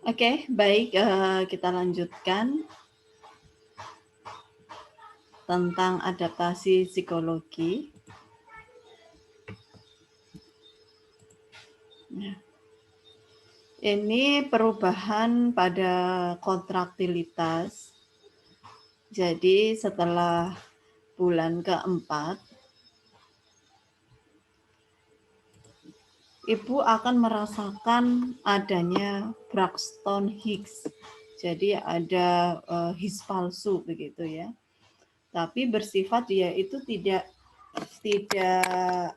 Oke, baik, kita lanjutkan tentang adaptasi psikologi. Ya. Ini perubahan pada kontraktilitas. Jadi setelah bulan keempat, Ibu akan merasakan adanya Braxton Hicks. Jadi ada His palsu begitu ya. Tapi bersifat dia itu tidak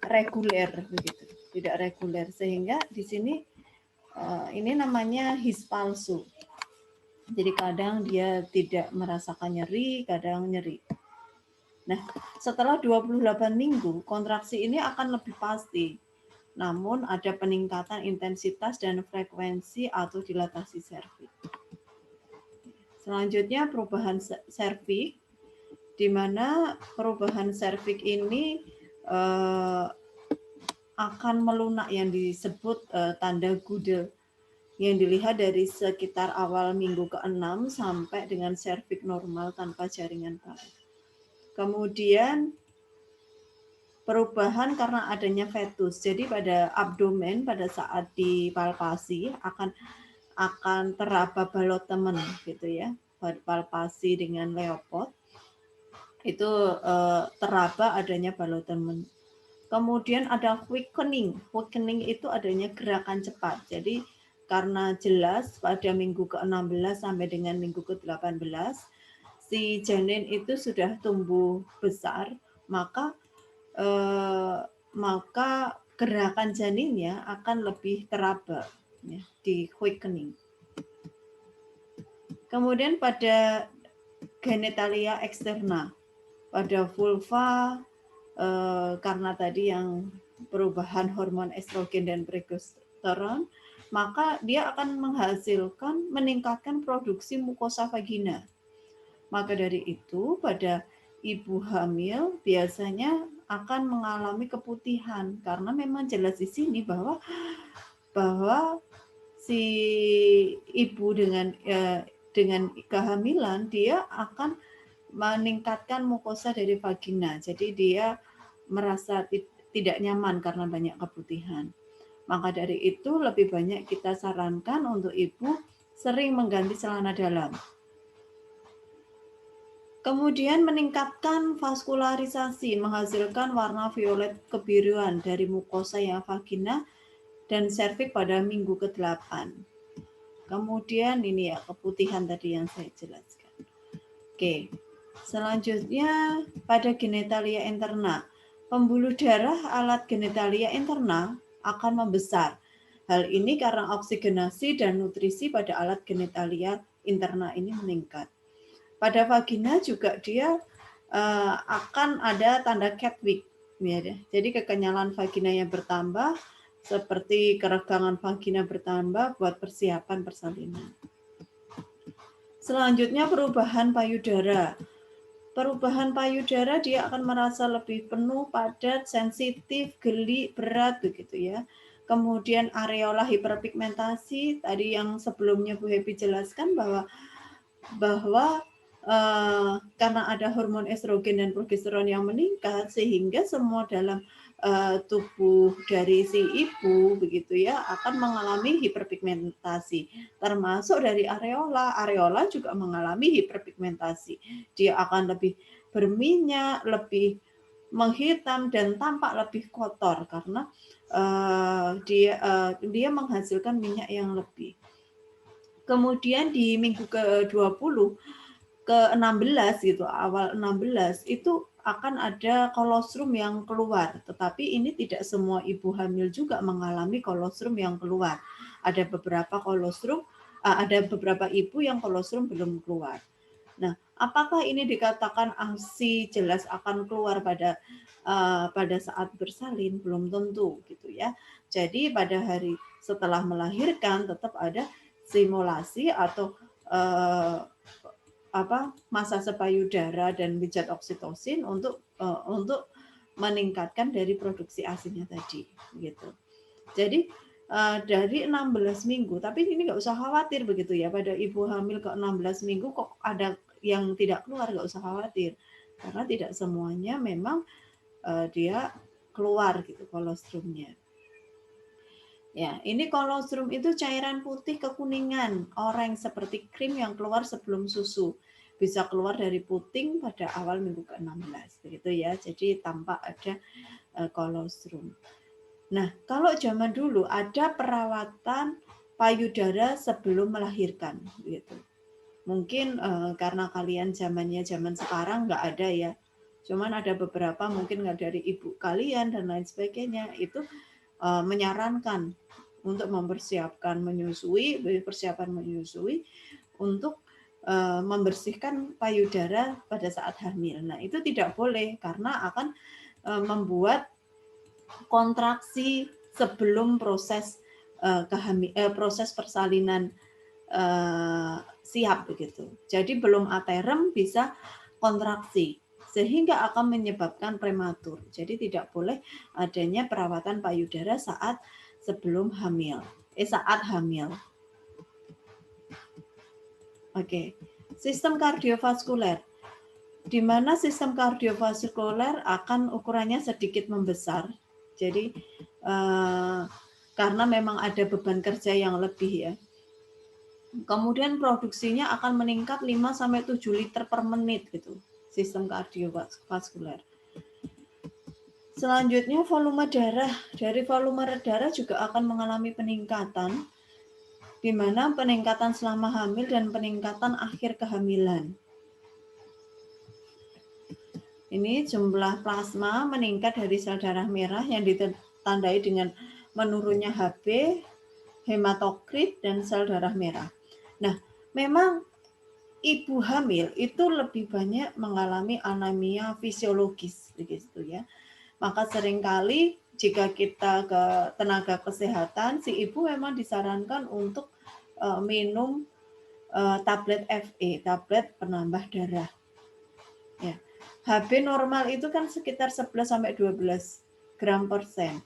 reguler begitu, tidak reguler, sehingga di sini ini namanya His palsu. Jadi kadang dia tidak merasakan nyeri, kadang nyeri. Nah, setelah 28 minggu, kontraksi ini akan lebih pasti. Namun ada peningkatan intensitas dan frekuensi atau dilatasi serviks. Selanjutnya perubahan serviks, di mana perubahan serviks ini akan melunak yang disebut tanda Goodell, yang dilihat dari sekitar awal minggu ke-6 sampai dengan serviks normal tanpa jaringan parut. Kemudian perubahan karena adanya fetus. Jadi pada abdomen pada saat dipalpasi akan teraba balot temen gitu ya. Palpasi dengan Leopold itu teraba adanya balot temen. Kemudian ada quickening. Quickening itu adanya gerakan cepat. Jadi karena jelas pada minggu ke-16 sampai dengan minggu ke-18 si janin itu sudah tumbuh besar, maka gerakan janinnya akan lebih teraba ya, di quickening. Kemudian pada genitalia eksterna, pada vulva karena tadi yang perubahan hormon estrogen dan progesteron, maka dia akan meningkatkan produksi mukosa vagina. Maka dari itu pada ibu hamil biasanya akan mengalami keputihan karena memang jelas di sini bahwa si ibu dengan kehamilan dia akan meningkatkan mukosa dari vagina. Jadi dia merasa tidak nyaman karena banyak keputihan. Maka dari itu lebih banyak kita sarankan untuk ibu sering mengganti celana dalam. Kemudian meningkatkan vaskularisasi, menghasilkan warna violet kebiruan dari mukosa yang vagina dan serviks pada minggu ke-8. Kemudian ini ya keputihan tadi yang saya jelaskan. Oke, selanjutnya pada genitalia interna. Pembuluh darah alat genitalia interna akan membesar. Hal ini karena oksigenasi dan nutrisi pada alat genitalia interna ini meningkat. Pada vagina juga dia akan ada tanda Chadwick. Ya, jadi kekenyalan vaginanya bertambah, seperti keregangan vagina bertambah buat persiapan persalinan. Selanjutnya perubahan payudara. Perubahan payudara dia akan merasa lebih penuh, padat, sensitif, geli, berat begitu ya. Kemudian areola hiperpigmentasi, tadi yang sebelumnya Bu Happy jelaskan bahwa karena ada hormon estrogen dan progesteron yang meningkat sehingga semua dalam tubuh dari si ibu begitu ya akan mengalami hiperpigmentasi, termasuk dari areola. Areola juga mengalami hiperpigmentasi. Dia akan lebih berminyak, lebih menghitam dan tampak lebih kotor karena dia menghasilkan minyak yang lebih. Kemudian di minggu ke-20 ke-16 gitu, awal 16 itu akan ada kolostrum yang keluar. Tetapi ini tidak semua ibu hamil juga mengalami kolostrum yang keluar. Ada beberapa ibu yang kolostrum belum keluar. Nah, apakah ini dikatakan ASI jelas akan keluar pada saat bersalin? Belum tentu gitu ya. Jadi pada hari setelah melahirkan tetap ada simulasi atau massase payudara dan pijat oksitosin untuk meningkatkan dari produksi ASINya tadi gitu. Jadi dari 16 minggu. Tapi ini nggak usah khawatir begitu ya, pada ibu hamil ke 16 minggu kok ada yang tidak keluar, nggak usah khawatir. Karena tidak semuanya memang dia keluar gitu kolostrumnya. Ya, ini kolostrum itu cairan putih kekuningan, oranye seperti krim yang keluar sebelum susu. Bisa keluar dari puting pada awal minggu ke-16, begitu ya. Jadi tampak ada kolostrum. Nah, kalau zaman dulu ada perawatan payudara sebelum melahirkan, gitu. Mungkin karena kalian zaman sekarang nggak ada ya. Cuman ada beberapa mungkin nggak dari ibu kalian dan lain sebagainya itu menyarankan untuk mempersiapkan menyusui, persiapan menyusui untuk membersihkan payudara pada saat hamil. Nah, itu tidak boleh karena akan membuat kontraksi sebelum proses proses persalinan siap begitu. Jadi belum aterem bisa kontraksi sehingga akan menyebabkan prematur. Jadi tidak boleh adanya perawatan payudara saat sebelum hamil. Saat hamil. Oke. Sistem kardiovaskuler. Di mana sistem kardiovaskuler akan ukurannya sedikit membesar. Jadi karena memang ada beban kerja yang lebih ya. Kemudian produksinya akan meningkat 5-7 liter per menit gitu, sistem kardiovaskuler. Selanjutnya volume darah. Dari volume darah juga akan mengalami peningkatan, di mana peningkatan selama hamil dan peningkatan akhir kehamilan. Ini jumlah plasma meningkat dari sel darah merah yang ditandai dengan menurunnya HB, hematokrit, dan sel darah merah. Nah, memang ibu hamil itu lebih banyak mengalami anemia fisiologis begitu ya. Maka seringkali jika kita ke tenaga kesehatan, si ibu memang disarankan untuk minum tablet FE, tablet penambah darah. Ya. HB normal itu kan sekitar 11 sampai 12 gram per sen.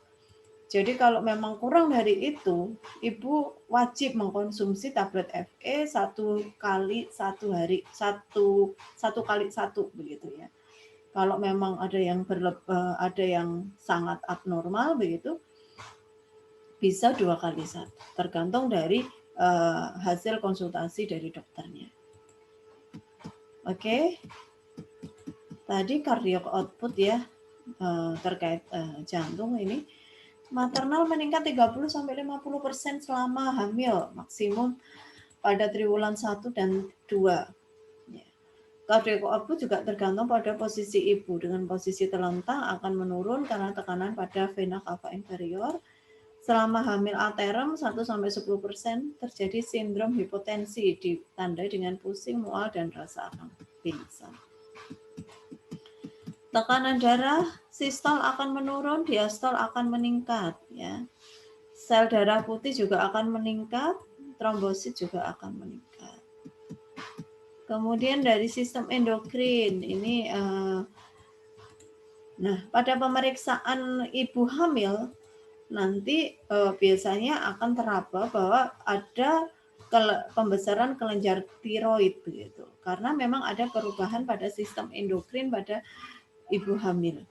Jadi kalau memang kurang dari itu, ibu wajib mengkonsumsi tablet FE 1 kali 1 hari, 1 kali 1 begitu ya. Kalau memang ada yang sangat abnormal begitu, bisa 2 kali 1, tergantung dari hasil konsultasi dari dokternya. Oke. Tadi cardiac output ya terkait jantung ini. Maternal meningkat 30-50% selama hamil, maksimum pada triwulan 1 dan 2. Ya. Cardiac output juga tergantung pada posisi ibu. Dengan posisi terlentang akan menurun karena tekanan pada vena cava inferior. Selama hamil aterem 1-10% terjadi sindrom hipotensi, ditandai dengan pusing, mual, dan rasa akan pingsan. Tekanan darah sistol akan menurun, diastol akan meningkat ya. Sel darah putih juga akan meningkat, trombosit juga akan meningkat. Kemudian dari sistem endokrin ini nah, pada pemeriksaan ibu hamil nanti biasanya akan teraba bahwa ada pembesaran kelenjar tiroid begitu. Karena memang ada perubahan pada sistem endokrin pada ibu hamil.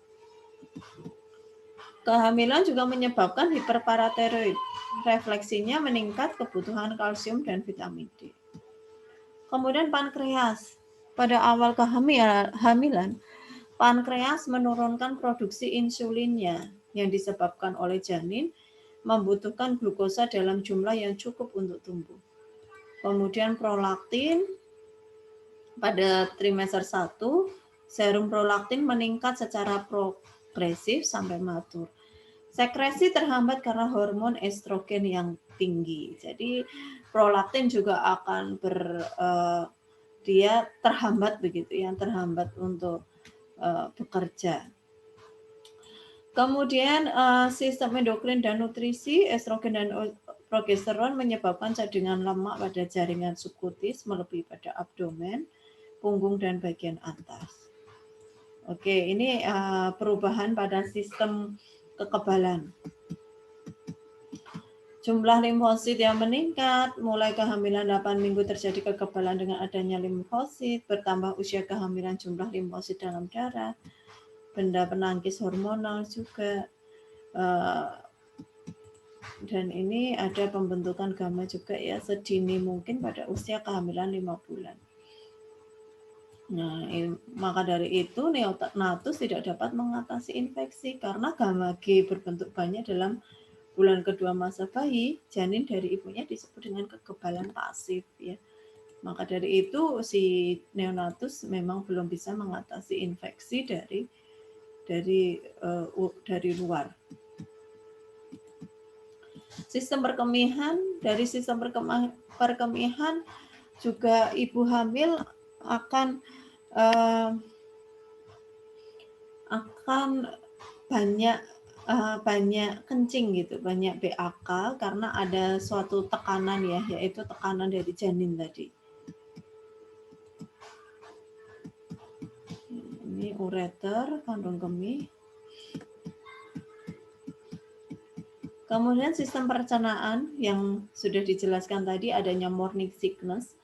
Kehamilan juga menyebabkan hiperparatiroid. Refleksinya meningkat kebutuhan kalsium dan vitamin D. Kemudian pankreas. Pada awal kehamilan, pankreas menurunkan produksi insulinnya yang disebabkan oleh janin, membutuhkan glukosa dalam jumlah yang cukup untuk tumbuh. Kemudian prolaktin. Pada trimester 1, serum prolaktin meningkat secara progresif sampai matur. Sekresi terhambat karena hormon estrogen yang tinggi. Jadi prolaktin juga akan dia terhambat begitu, yang terhambat untuk bekerja. Kemudian sistem endokrin dan nutrisi, estrogen dan progesteron menyebabkan cadangan lemak pada jaringan subkutis melebihi pada abdomen, punggung, dan bagian atas. Oke, ini perubahan pada sistem kekebalan. Jumlah limfosit yang meningkat, mulai kehamilan 8 minggu terjadi kekebalan dengan adanya limfosit, bertambah usia kehamilan jumlah limfosit dalam darah, benda penangkis hormonal juga, dan ini ada pembentukan gamma juga ya, sedini mungkin pada usia kehamilan 5 bulan. Nah, maka dari itu neonatus tidak dapat mengatasi infeksi karena gamma G berbentuk banyak dalam bulan kedua masa bayi, janin dari ibunya disebut dengan kekebalan pasif ya. Maka dari itu si neonatus memang belum bisa mengatasi infeksi dari luar. Sistem perkemihan, dari sistem perkemihan juga ibu hamil akan banyak kencing gitu, banyak BAK karena ada suatu tekanan ya, yaitu tekanan dari janin tadi. Ini ureter, kandung kemih. Kemudian sistem pencernaan yang sudah dijelaskan tadi, adanya morning sickness,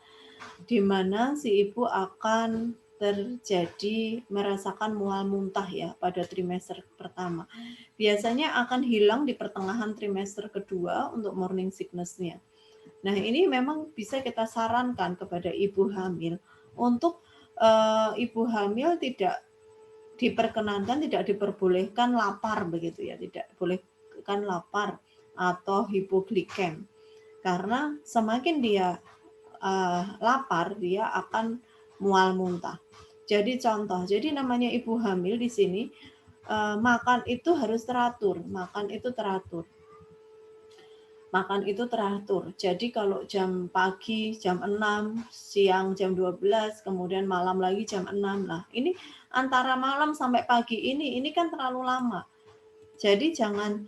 di mana si ibu akan terjadi merasakan mual muntah ya pada trimester pertama. Biasanya akan hilang di pertengahan trimester kedua untuk morning sickness-nya. Nah, ini memang bisa kita sarankan kepada ibu hamil untuk ibu hamil tidak diperkenankan, tidak diperbolehkan lapar begitu ya, tidak bolehkan lapar atau hipoglikem. Karena semakin dia lapar, dia akan mual muntah. Jadi contoh, jadi namanya ibu hamil di sini makan itu harus teratur, makan itu teratur. Jadi kalau jam pagi jam 6, siang jam 12, kemudian malam lagi jam 6. Nah, ini antara malam sampai pagi ini kan terlalu lama. Jadi jangan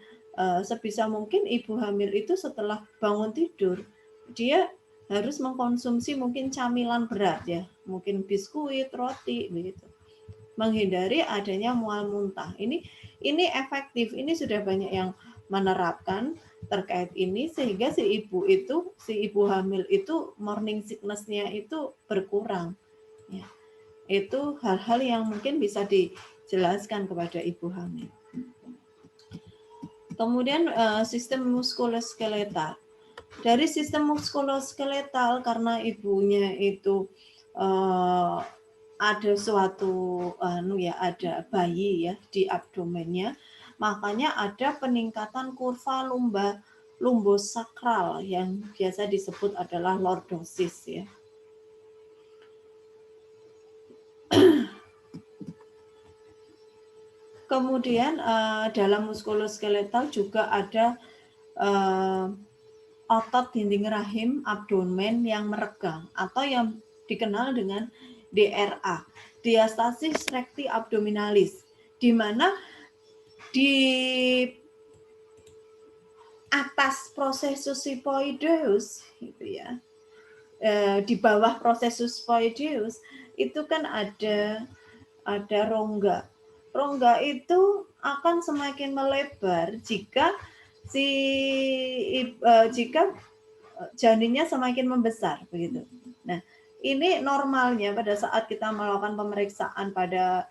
sebisa mungkin ibu hamil itu setelah bangun tidur, dia harus mengkonsumsi mungkin camilan berat ya, mungkin biskuit, roti begitu. Menghindari adanya mual muntah. Ini efektif, ini sudah banyak yang menerapkan terkait ini sehingga si ibu hamil itu morning sickness-nya itu berkurang. Ya. Itu hal-hal yang mungkin bisa dijelaskan kepada ibu hamil. Kemudian sistem muskuloskeletal. Dari sistem muskuloskeletal karena ibunya itu ada suatu ada bayi ya di abdomennya, makanya ada peningkatan kurva lumbosakral yang biasa disebut adalah lordosis ya. Kemudian dalam muskuloskeletal juga ada otot dinding rahim abdomen yang meregang atau yang dikenal dengan DRA, diastasis recti abdominalis, di mana di atas processus xiphoideus gitu ya, di bawah processus xiphoideus itu kan ada rongga. Rongga itu akan semakin melebar jika janinnya semakin membesar begitu. Nah, ini normalnya pada saat kita melakukan pemeriksaan pada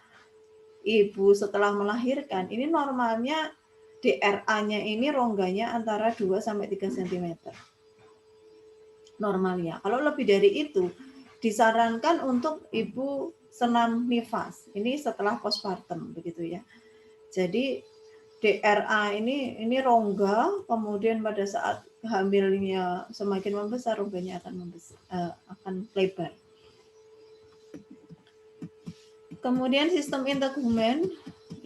ibu setelah melahirkan, ini normalnya DRA-nya ini rongganya antara 2 sampai 3 cm. Normalnya. Kalau lebih dari itu disarankan untuk ibu senam nifas. Ini setelah postpartum begitu ya. Jadi DRA ini rongga, kemudian pada saat hamilnya semakin membesar, rongganya akan lebar. Kemudian sistem integumen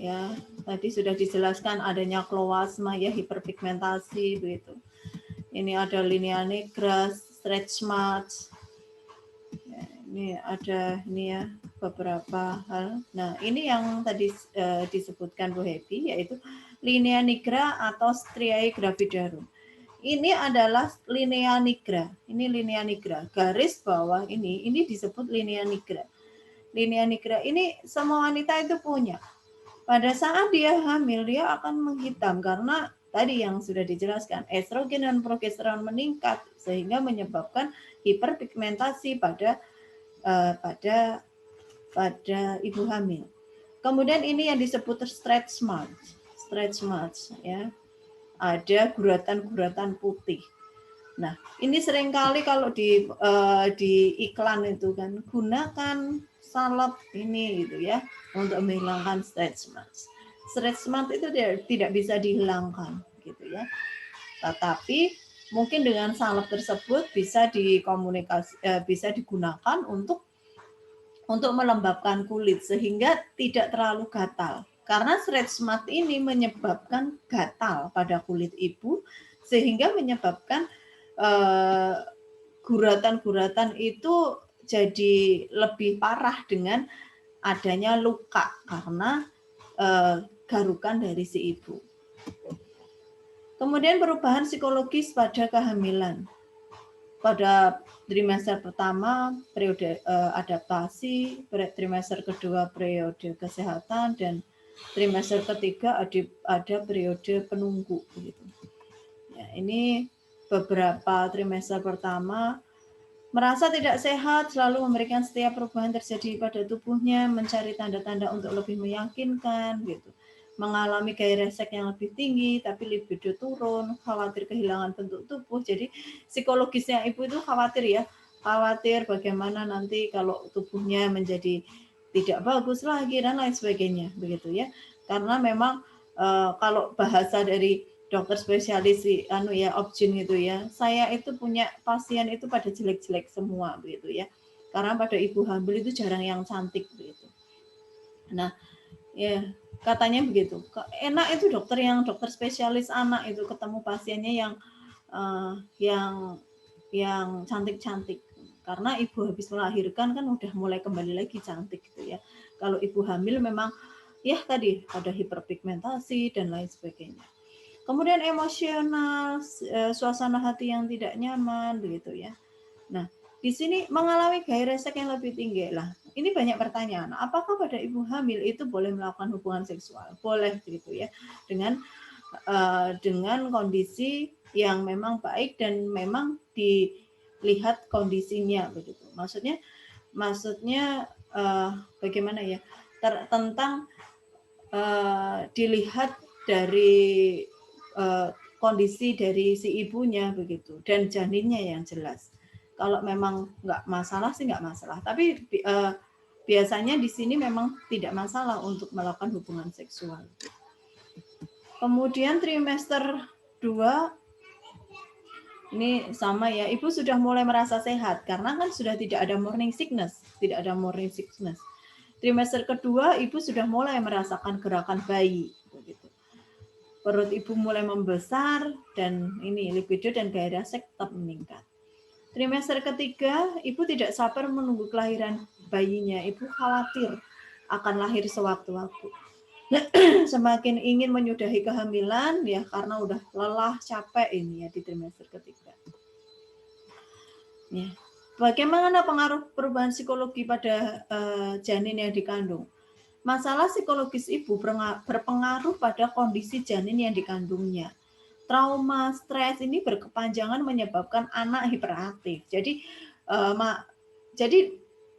ya, tadi sudah dijelaskan adanya kloasma ya, hiperpigmentasi begitu. Ini ada linea nigra, stretch marks. Ya, ini ada ya beberapa hal. Nah, ini yang tadi disebutkan Bu Happy, yaitu linea nigra atau striae gravidarum. Ini adalah linea nigra. Ini linea nigra. Garis bawah ini disebut linea nigra. Linea nigra ini semua wanita itu punya. Pada saat dia hamil, dia akan menghitam karena tadi yang sudah dijelaskan, estrogen dan progesteron meningkat sehingga menyebabkan hiperpigmentasi pada ibu hamil. Kemudian ini yang disebut stretch marks ya. Ada guratan-guratan putih. Nah, ini seringkali kalau di iklan itu kan gunakan salep ini gitu ya untuk menghilangkan stretch marks. Stretch marks itu tidak bisa dihilangkan gitu ya. Tetapi mungkin dengan salep tersebut bisa bisa digunakan untuk melembabkan kulit sehingga tidak terlalu gatal. Karena stretch mark ini menyebabkan gatal pada kulit ibu sehingga menyebabkan guratan-guratan itu jadi lebih parah dengan adanya luka karena garukan dari si ibu. Kemudian perubahan psikologis pada kehamilan. Pada trimester pertama periode adaptasi, trimester kedua periode kesehatan, dan trimester ketiga ada periode penunggu begitu. Ya, ini beberapa trimester pertama merasa tidak sehat, selalu memberikan setiap perubahan terjadi pada tubuhnya, mencari tanda-tanda untuk lebih meyakinkan gitu. Mengalami gairah seks yang lebih tinggi tapi libido turun, khawatir kehilangan bentuk tubuh. Jadi psikologisnya ibu itu khawatir bagaimana nanti kalau tubuhnya menjadi tidak bagus lagi dan lain sebagainya begitu ya. Karena memang kalau bahasa dari dokter spesialis obgyn gitu ya. Saya itu punya pasien itu pada jelek-jelek semua begitu ya. Karena pada ibu hamil itu jarang yang cantik begitu. Nah, ya katanya begitu. Enak itu dokter spesialis anak itu ketemu pasiennya yang cantik-cantik. Karena ibu habis melahirkan kan udah mulai kembali lagi cantik gitu ya. Kalau ibu hamil memang ya tadi ada hiperpigmentasi dan lain sebagainya. Kemudian emosional, suasana hati yang tidak nyaman begitu ya. Nah, di sini mengalami gairah seks yang lebih tinggi lah. Ini banyak pertanyaan. Apakah pada ibu hamil itu boleh melakukan hubungan seksual? Boleh begitu ya. Dengan kondisi yang memang baik dan memang dilihat kondisinya begitu. Maksudnya bagaimana ya? Tentang dilihat dari kondisi dari si ibunya begitu dan janinnya yang jelas. Kalau memang nggak masalah sih nggak masalah. Tapi biasanya di sini memang tidak masalah untuk melakukan hubungan seksual. Kemudian trimester 2 ini sama ya, ibu sudah mulai merasa sehat karena kan sudah tidak ada morning sickness. Trimester kedua ibu sudah mulai merasakan gerakan bayi begitu. Perut ibu mulai membesar dan ini libido dan gairah seks tetap meningkat. Trimester ketiga ibu tidak sabar menunggu kelahiran bayinya. Ibu khawatir akan lahir sewaktu-waktu. Semakin ingin menyudahi kehamilan ya karena udah lelah, capek ini ya di trimester ketiga. Ya. Bagaimana pengaruh perubahan psikologi pada janin yang dikandung? Masalah psikologis ibu berpengaruh pada kondisi janin yang dikandungnya. Trauma, stres ini berkepanjangan menyebabkan anak hiperaktif. Jadi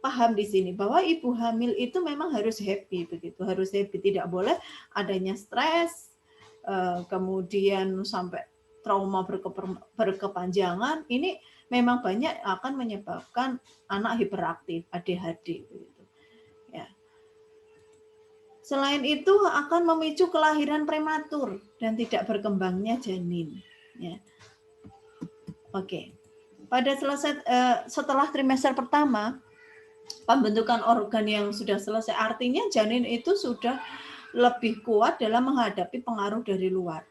paham di sini bahwa ibu hamil itu memang harus happy begitu, harus happy, tidak boleh adanya stres, kemudian sampai trauma berkepanjangan. Ini memang banyak akan menyebabkan anak hiperaktif, ADHD begitu. Ya. Selain itu akan memicu kelahiran prematur dan tidak berkembangnya janin. Ya. Oke. Setelah trimester pertama, pembentukan organ yang sudah selesai, artinya janin itu sudah lebih kuat dalam menghadapi pengaruh dari luar.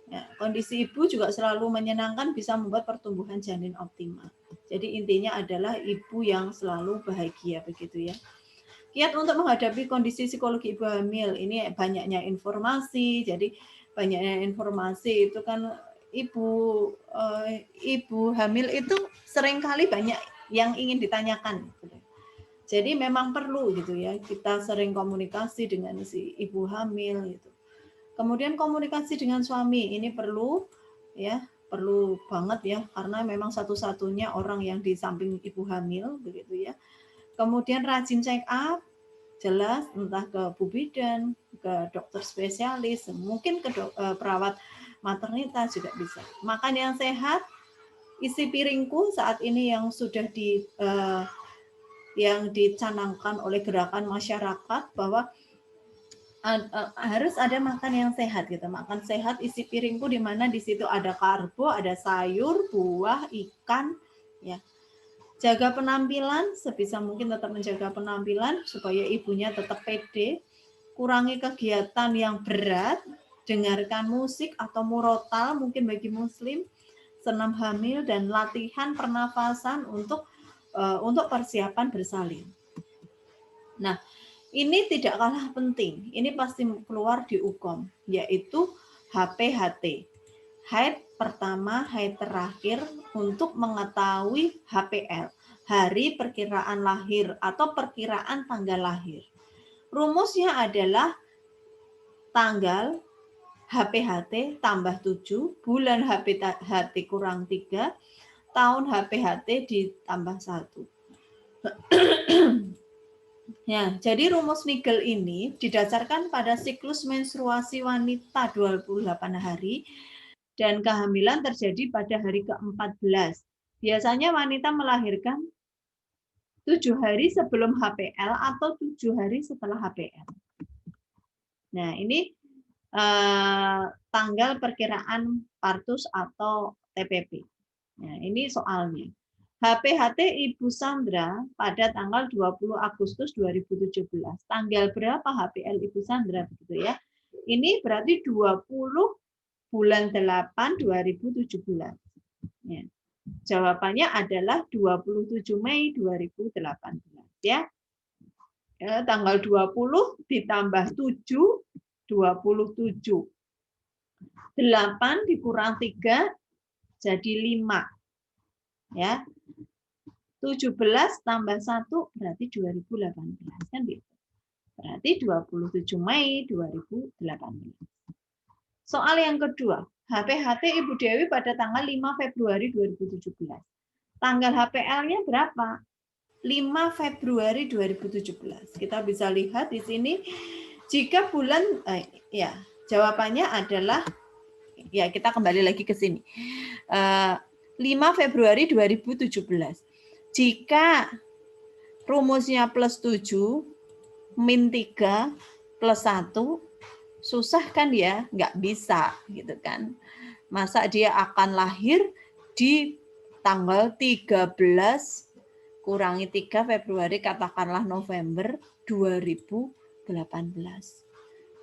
Ya, kondisi ibu juga selalu menyenangkan, bisa membuat pertumbuhan janin optimal. Jadi intinya adalah ibu yang selalu bahagia begitu ya. Kiat untuk menghadapi kondisi psikologi ibu hamil, ini banyaknya informasi. Jadi banyaknya informasi itu kan ibu hamil itu seringkali banyak yang ingin ditanyakan. Jadi memang perlu gitu ya, kita sering komunikasi dengan si ibu hamil gitu. Kemudian komunikasi dengan suami ini perlu ya, perlu banget ya, karena memang satu-satunya orang yang di samping ibu hamil begitu ya. Kemudian rajin check up, jelas entah ke Bu Bidan, ke dokter spesialis, mungkin ke perawat maternitas juga bisa. Makan yang sehat, isi piringku saat ini yang sudah yang dicanangkan oleh gerakan masyarakat bahwa harus ada makan yang sehat gitu. Makan sehat isi piringku di mana di situ ada karbo, ada sayur, buah, ikan ya. Jaga penampilan, sebisa mungkin tetap menjaga penampilan supaya ibunya tetap pede. Kurangi kegiatan yang berat, dengarkan musik atau murotal mungkin bagi muslim, senam hamil dan latihan pernafasan untuk persiapan bersalin. Nah, ini tidak kalah penting. Ini pasti keluar di UKOM, yaitu HPHT. Haid pertama, haid terakhir untuk mengetahui HPL, hari perkiraan lahir atau perkiraan tanggal lahir. Rumusnya adalah tanggal HPHT tambah 7, bulan HPHT kurang 3, tahun HPHT ditambah 1. Ya, jadi rumus Nigel ini didasarkan pada siklus menstruasi wanita 28 hari dan kehamilan terjadi pada hari ke-14. Biasanya wanita melahirkan 7 hari sebelum HPL atau 7 hari setelah HPL. Nah, ini tanggal perkiraan partus atau TPP. Nah, ini soalnya. HPHT Ibu Sandra pada tanggal 20 Agustus 2017. Tanggal berapa HPL Ibu Sandra begitu ya? Ini berarti 20 bulan 8 2017. Ya. Jawabannya adalah 27 Mei 2018 ya. Tanggal 20 ditambah 7 27. 8 dikurang 3 jadi 5. Ya. 17 tambah 1 berarti 2018 kan gitu. Berarti 27 Mei 2018. Soal yang kedua, HPHT Ibu Dewi pada tanggal 5 Februari 2017. Tanggal HPL-nya berapa? 5 Februari 2017. Kita bisa lihat di sini jika bulan ya, jawabannya adalah ya kita kembali lagi ke sini. 5 Februari 2017. Jika rumusnya plus 7, min 3, plus 1, susah kan ya? Nggak bisa gitu kan. Masa dia akan lahir di tanggal 13 kurangi 3 Februari, katakanlah November 2018.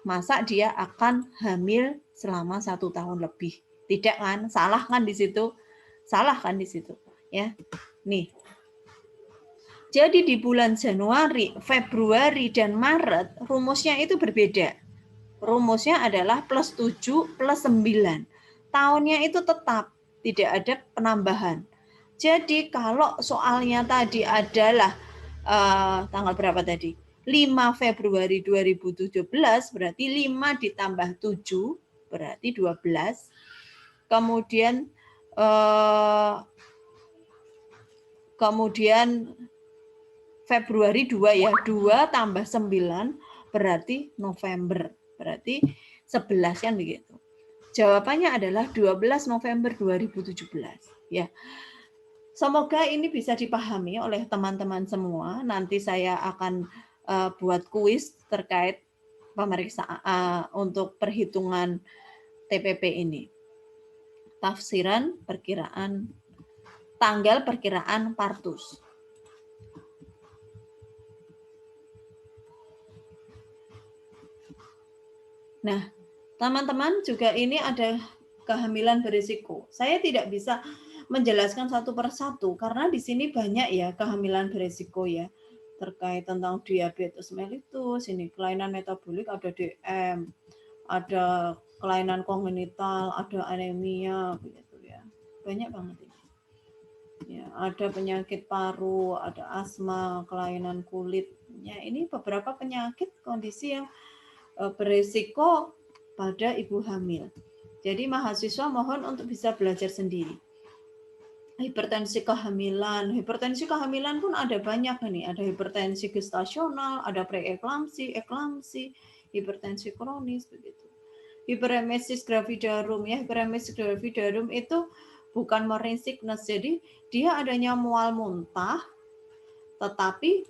Masa dia akan hamil selama 1 tahun lebih? Tidak kan? Salah kan di situ? Salah kan di situ? Ya. Nih. Jadi di bulan Januari, Februari, dan Maret, rumusnya itu berbeda. Rumusnya adalah plus 7 plus 9. Tahunnya itu tetap, tidak ada penambahan. Jadi kalau soalnya tadi adalah tanggal berapa tadi? 5 Februari 2017, berarti 5 ditambah 7, berarti 12. Kemudian Februari 2 ya, 2 tambah 9 berarti November, berarti 11 kan begitu. Jawabannya adalah 12 November 2017 ya. Semoga ini bisa dipahami oleh teman-teman semua. Nanti saya akan buat kuis terkait pemeriksaan untuk perhitungan TPP ini. Tafsiran perkiraan tanggal perkiraan partus. Nah, teman-teman juga ini ada kehamilan berisiko. Saya tidak bisa menjelaskan satu persatu karena di sini banyak ya kehamilan berisiko ya, terkait tentang diabetes mellitus, ini kelainan metabolik, ada DM, ada kelainan kongenital, ada anemia begitu ya. Banyak banget ini. Ya, ada penyakit paru, ada asma, kelainan kulit. Ya, ini beberapa penyakit kondisi yang berisiko pada ibu hamil. Jadi mahasiswa mohon untuk bisa belajar sendiri. Hipertensi kehamilan pun ada banyak nih. Ada hipertensi gestasional, ada preeklamsi, eklamsi, hipertensi kronis begitu. Hiperemesis gravidarum ya, hiperemesis gravidarum itu bukan morning sickness, jadi dia adanya mual muntah, tetapi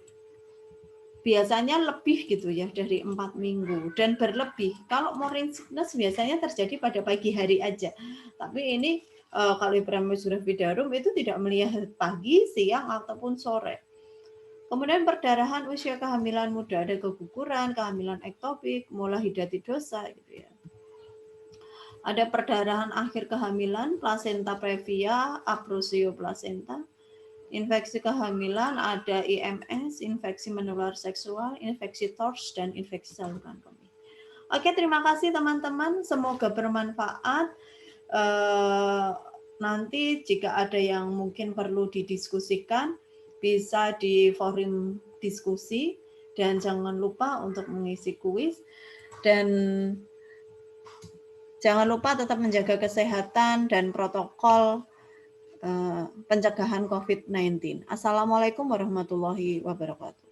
biasanya lebih gitu ya dari 4 minggu dan berlebih. Kalau morning sickness biasanya terjadi pada pagi hari aja, tapi ini kalau hiperemesis gravidarum itu tidak melihat pagi, siang ataupun sore. Kemudian perdarahan usia kehamilan muda, ada keguguran, kehamilan ektopik, mulai hidatidosa gitu ya. Ada perdarahan akhir kehamilan, plasenta previa, abrosio plasenta, infeksi kehamilan, ada IMS, infeksi menular seksual, infeksi TORCH, dan infeksi saluran kemih. Oke, terima kasih teman-teman. Semoga bermanfaat. Nanti jika ada yang mungkin perlu didiskusikan, bisa di forum diskusi. Dan jangan lupa untuk mengisi kuis. Dan jangan lupa tetap menjaga kesehatan dan protokol pencegahan COVID-19. Assalamualaikum warahmatullahi wabarakatuh.